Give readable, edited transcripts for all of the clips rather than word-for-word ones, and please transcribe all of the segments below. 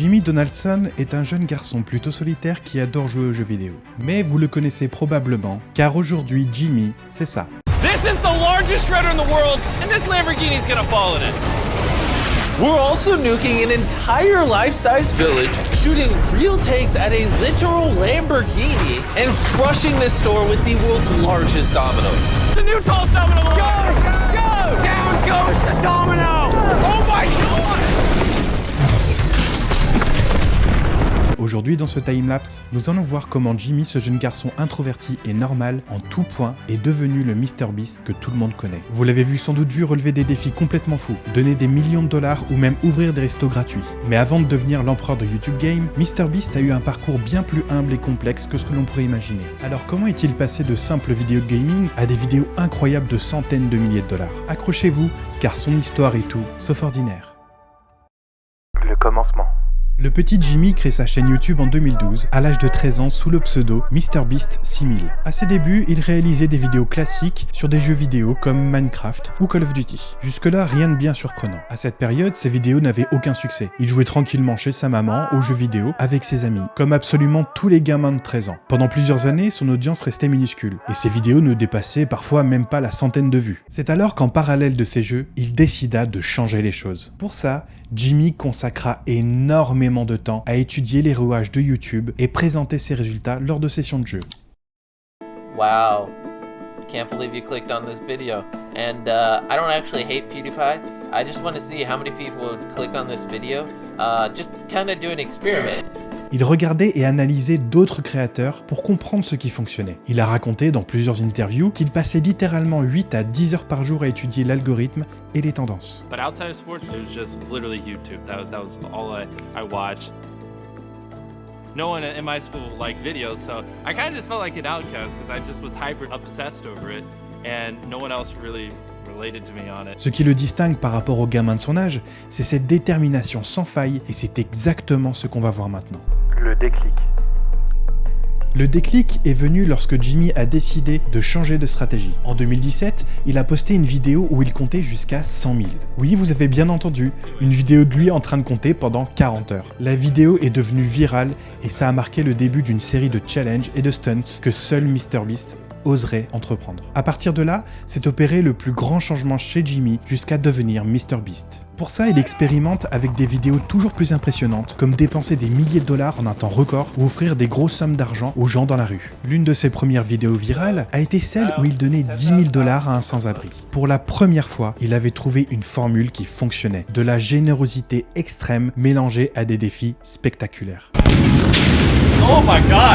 Jimmy Donaldson est un jeune garçon plutôt solitaire qui adore jouer aux jeux vidéo. Mais vous le connaissez probablement, car aujourd'hui Jimmy, c'est ça. This is the largest shredder in the world, and this Lamborghini's gonna fall in it. We're also nuking an entire life-size village, shooting real tanks at a literal Lamborghini, and crushing this store with the world's largest dominoes. The new tallest domino! Go! Down goes the domino! Oh my god! Aujourd'hui dans ce timelapse, nous allons voir comment Jimmy, ce jeune garçon introverti et normal en tout point, est devenu le MrBeast que tout le monde connaît. Vous l'avez sans doute vu relever des défis complètement fous, donner des millions de dollars ou même ouvrir des restos gratuits. Mais avant de devenir l'empereur de YouTube Game, MrBeast a eu un parcours bien plus humble et complexe que ce que l'on pourrait imaginer. Alors comment est-il passé de simples vidéos de gaming à des vidéos incroyables de centaines de milliers de dollars? Accrochez-vous, car son histoire est tout sauf ordinaire. Le commencement. Le petit Jimmy crée sa chaîne YouTube en 2012, à l'âge de 13 ans sous le pseudo MrBeast6000. À ses débuts, il réalisait des vidéos classiques sur des jeux vidéo comme Minecraft ou Call of Duty. Jusque-là, rien de bien surprenant. À cette période, ses vidéos n'avaient aucun succès. Il jouait tranquillement chez sa maman aux jeux vidéo avec ses amis, comme absolument tous les gamins de 13 ans. Pendant plusieurs années, son audience restait minuscule, et ses vidéos ne dépassaient parfois même pas la centaine de vues. C'est alors qu'en parallèle de ces jeux, il décida de changer les choses. Pour ça, Jimmy consacra énormément de temps à étudier les rouages de YouTube et présenter ses résultats lors de sessions de jeu. Wow, I can't believe you clicked on this video. And I don't actually hate PewDiePie. I just want to see how many people would click on this video. Just kind of do an experiment. Il regardait et analysait d'autres créateurs pour comprendre ce qui fonctionnait. Il a raconté dans plusieurs interviews qu'il passait littéralement 8 à 10 heures par jour à étudier l'algorithme et les tendances. But outside of sports, it was just literally YouTube. That was all I watched. No one in my school liked videos, so I kind of just felt like an outcast because I just was hyper obsessed over it, and no one else really related to me on it. Ce qui le distingue par rapport aux gamins de son âge, c'est cette détermination sans faille, et c'est exactement ce qu'on va voir maintenant. Le déclic. Le déclic est venu lorsque Jimmy a décidé de changer de stratégie. En 2017, il a posté une vidéo où il comptait jusqu'à 100 000. Oui, vous avez bien entendu, une vidéo de lui en train de compter pendant 40 heures. La vidéo est devenue virale et ça a marqué le début d'une série de challenges et de stunts que seul MrBeast oserait entreprendre. À partir de là, s'est opéré le plus grand changement chez Jimmy jusqu'à devenir MrBeast. Pour ça, il expérimente avec des vidéos toujours plus impressionnantes, comme dépenser des milliers de dollars en un temps record ou offrir des grosses sommes d'argent aux gens dans la rue. L'une de ses premières vidéos virales a été celle où il donnait 10 000 dollars à un sans-abri. Pour la première fois, il avait trouvé une formule qui fonctionnait, de la générosité extrême mélangée à des défis spectaculaires. Oh my god!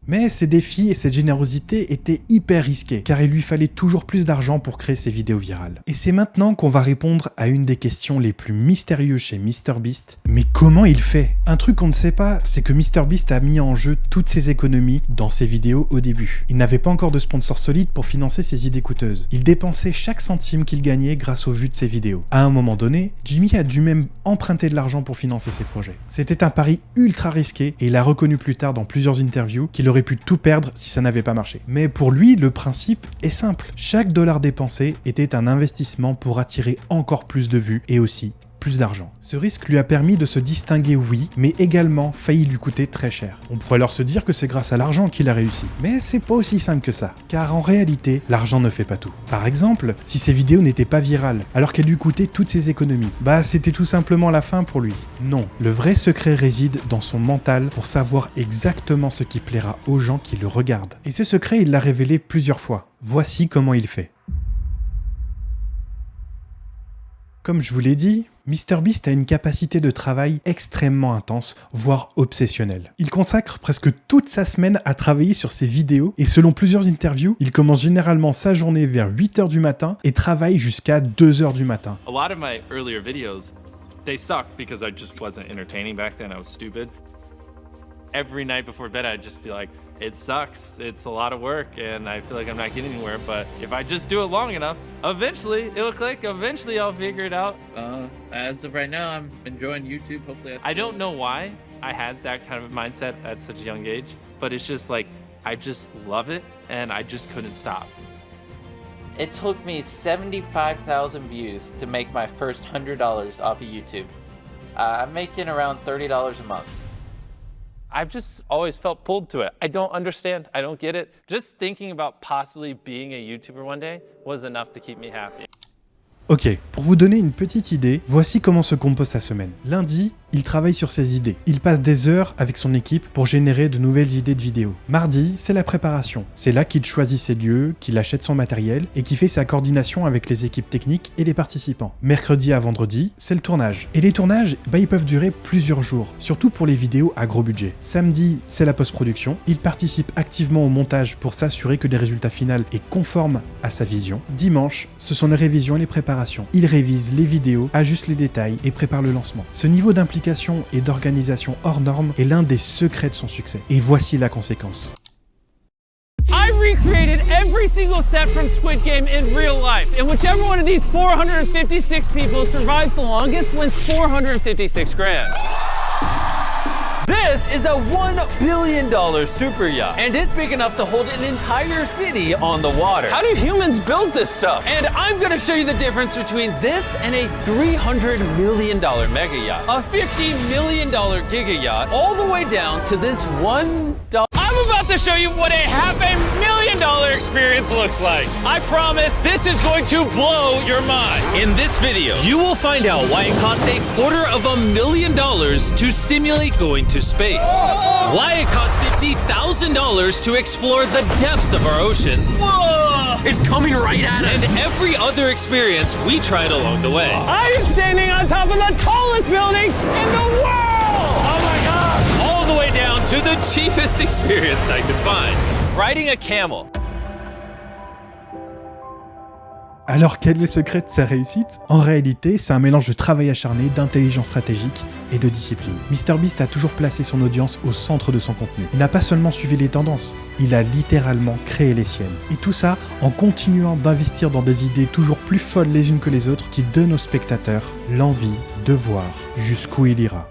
Mais ces défis et cette générosité étaient hyper risqués, car il lui fallait toujours plus d'argent pour créer ses vidéos virales. Et c'est maintenant qu'on va répondre à une des questions les plus mystérieuses chez MrBeast. Mais comment il fait? Un truc qu'on ne sait pas, c'est que MrBeast a mis en jeu toutes ses économies dans ses vidéos au début. Il n'avait pas encore de sponsor solide pour financer ses idées coûteuses. Il dépensait chaque centime qu'il gagnait grâce aux vues de ses vidéos. À un moment donné, Jimmy a dû même emprunter de l'argent pour financer ses projets. C'était un pari ultra risqué, et il a reconnu plus tard dans plusieurs interviews qu'il aurait pu tout perdre si ça n'avait pas marché. Mais pour lui, le principe est simple. Chaque dollar dépensé était un investissement pour attirer encore plus de vues et aussi plus d'argent. Ce risque lui a permis de se distinguer, oui, mais également failli lui coûter très cher. On pourrait alors se dire que c'est grâce à l'argent qu'il a réussi. Mais c'est pas aussi simple que ça, car en réalité, l'argent ne fait pas tout. Par exemple, si ses vidéos n'étaient pas virales, alors qu'elles lui coûtaient toutes ses économies, c'était tout simplement la fin pour lui. Non, le vrai secret réside dans son mental pour savoir exactement ce qui plaira aux gens qui le regardent. Et ce secret, il l'a révélé plusieurs fois. Voici comment il fait. Comme je vous l'ai dit, MrBeast a une capacité de travail extrêmement intense, voire obsessionnelle. Il consacre presque toute sa semaine à travailler sur ses vidéos et selon plusieurs interviews, il commence généralement sa journée vers 8h du matin et travaille jusqu'à 2h du matin. A lot of my earlier videos, they sucked because I just wasn't entertaining back then. I was stupid. Every night before bed, I'd just be like, it sucks, it's a lot of work, and I feel like I'm not getting anywhere, but if I just do it long enough, eventually it'll click, eventually I'll figure it out. As of right now, I'm enjoying YouTube. Hopefully I don't know why I had that kind of mindset at such a young age, but it's just like, I just love it, and I just couldn't stop. It took me 75,000 views to make my first $100 off of YouTube. I'm making around $30 a month. I've just always felt pulled to it. I don't understand. I don't get it. Just thinking about possibly being a YouTuber one day was enough to keep me happy. Ok, pour vous donner une petite idée, voici comment se compose sa semaine. Lundi, il travaille sur ses idées. Il passe des heures avec son équipe pour générer de nouvelles idées de vidéos. Mardi, c'est la préparation. C'est là qu'il choisit ses lieux, qu'il achète son matériel et qu'il fait sa coordination avec les équipes techniques et les participants. Mercredi à vendredi, c'est le tournage. Et les tournages, ils peuvent durer plusieurs jours, surtout pour les vidéos à gros budget. Samedi, c'est la post-production. Il participe activement au montage pour s'assurer que le résultat final est conforme à sa vision. Dimanche, ce sont les révisions et les préparations. Il révise les vidéos, ajuste les détails et prépare le lancement. Ce niveau d'implication et d'organisation hors norme est l'un des secrets de son succès. Et voici la conséquence. I recreated every single set from Squid Game in real life, and whichever one of these 456 people survives the longest wins $456 grand. This is a $1 billion super yacht, and it's big enough to hold an entire city on the water. How do humans build this stuff? And I'm gonna show you the difference between this and a $300 million mega yacht, a $50 million giga yacht, all the way down to this $1. I'm about to show you what a $500,000 experience looks like. I promise this is going to blow your mind. In this video, you will find out why it cost $250,000 to simulate going to space. Why it cost $50,000 to explore the depths of our oceans. Whoa! It's coming right at us. And every other experience we tried along the way. I am standing on top of the tallest building in the world! Oh my God! All the way down to the cheapest experience I could find. Riding a camel. Alors quel est le secret de sa réussite? En réalité, c'est un mélange de travail acharné, d'intelligence stratégique et de discipline. MrBeast a toujours placé son audience au centre de son contenu. Il n'a pas seulement suivi les tendances, il a littéralement créé les siennes. Et tout ça en continuant d'investir dans des idées toujours plus folles les unes que les autres qui donnent aux spectateurs l'envie de voir jusqu'où il ira.